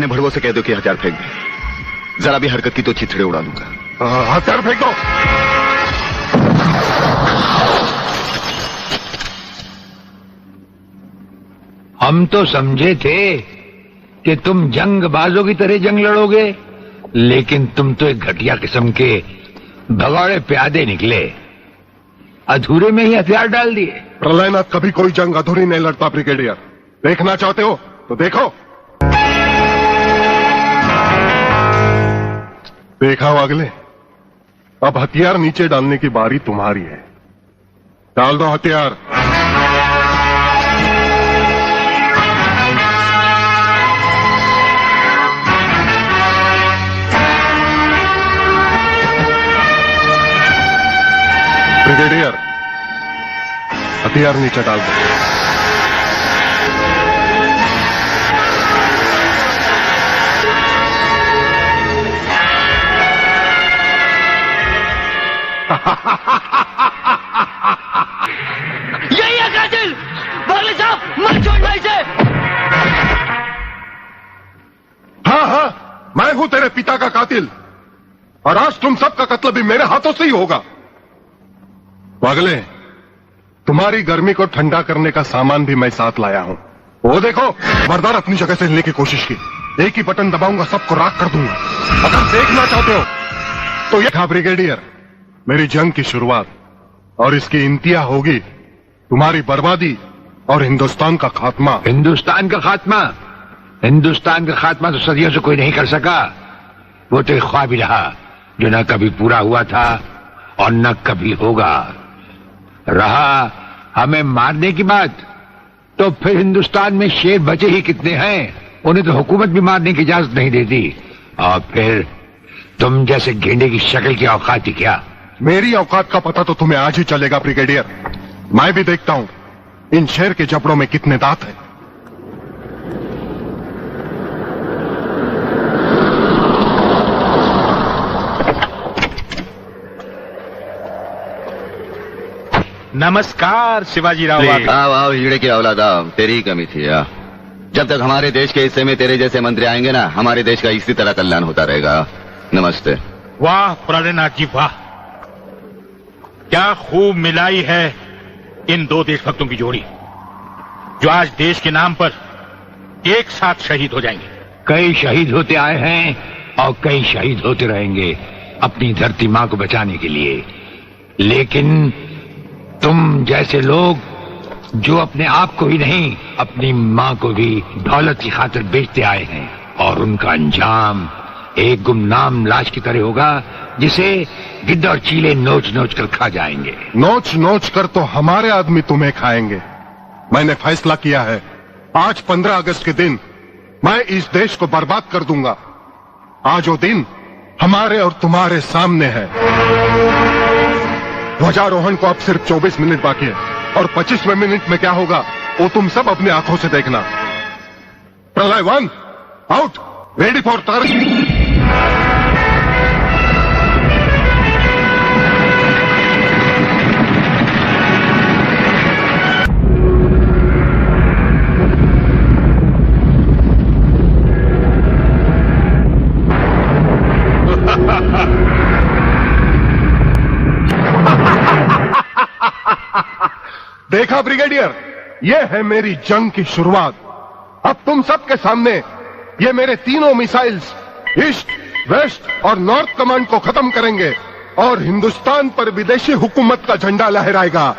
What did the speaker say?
पुराने भड़वों से कह दो कि हथियार फेंक दे। जरा भी हरकत की तो चिथड़े उड़ा दूंगा। हथियार फेंक दो। हम तो समझे थे कि तुम जंगबाजों की तरह जंग लड़ोगे, लेकिन तुम तो एक घटिया किस्म के भगौड़े प्यादे निकले। अधूरे में ही हथियार डाल दिए। प्रलयनाथ कभी कोई जंग अधूरी नहीं लड़ता ब्रिगेडियर। देखना चाहते हो तो देखो। देखा हो अगले, अब हथियार नीचे डालने की बारी तुम्हारी है। डाल दो हथियार। ब्रिगेडियर, हथियार नीचे डाल दो। यही है कातिल। बागले साहब, मत छोड़ना इसे। हाँ, मैं हूं तेरे पिता का कातिल, और आज तुम सबका कत्ल भी मेरे हाथों से ही होगा। पागले, तुम्हारी गर्मी को ठंडा करने का सामान भी मैं साथ लाया हूं। वो देखो, बरदार अपनी जगह से हिलने की कोशिश की। एक ही बटन दबाऊंगा, सबको राख कर दूंगा। अगर देखना चाहते हो तो ये था ब्रिगेडियर, मेरी जंग की शुरुआत, और इसकी इंतहा होगी तुम्हारी बर्बादी और हिंदुस्तान का खात्मा। हिंदुस्तान का खात्मा? हिंदुस्तान का खात्मा तो सदियों से कोई नहीं कर सका। वो तो एक ख्वाब ही रहा जो न कभी पूरा हुआ था और न कभी होगा। रहा हमें मारने की बात, तो फिर हिंदुस्तान में शेर बचे ही कितने हैं। उन्हें तो हुकूमत भी मारने की इजाजत नहीं देती। और फिर तुम जैसे गेंडे की शक्ल की औकात ही क्या? मेरी औकात का पता तो तुम्हें आज ही चलेगा ब्रिगेडियर। मैं भी देखता हूं इन शेर के जबड़ों में कितने दांत हैं। नमस्कार शिवाजी राव। आओ हीरे की औलाद, आओ। तेरी ही कमी थी। जब तक हमारे देश के हिस्से में तेरे जैसे मंत्री आएंगे ना, हमारे देश का इसी तरह कल्याण होता रहेगा। नमस्ते। वाह प्रलयनाथ जी, वाह, क्या खूब मिलाई है इन दो देशभक्तों की जोड़ी, जो आज देश के नाम पर एक साथ शहीद हो जाएंगे। कई शहीद होते आए हैं और कई शहीद होते रहेंगे अपनी धरती माँ को बचाने के लिए। लेकिन तुम जैसे लोग जो अपने आप को ही नहीं, अपनी माँ को भी दौलत की खातिर बेचते आए हैं, और उनका अंजाम एक गुमनाम लाश की तरह होगा जिसे गिद्ध और चीले नोच नोच कर खा जाएंगे। नोच नोच कर तो हमारे आदमी तुम्हें खाएंगे। मैंने फैसला किया है, आज 15 अगस्त के दिन मैं इस देश को बर्बाद कर दूंगा। आज वो दिन हमारे और तुम्हारे सामने है। ध्वजारोहण को अब सिर्फ 24 मिनट बाकी है, और 25वें मिनट में क्या होगा वो तुम सब अपनी आंखों से देखना। प्रलय 1 आउट, रेडी फॉर टारगेट। देखा ब्रिगेडियर, ये है मेरी जंग की शुरुआत। अब तुम सबके सामने ये मेरे तीनों मिसाइल्स ईस्ट, वेस्ट और नॉर्थ कमांड को खत्म करेंगे, और हिंदुस्तान पर विदेशी हुकूमत का झंडा लहराएगा।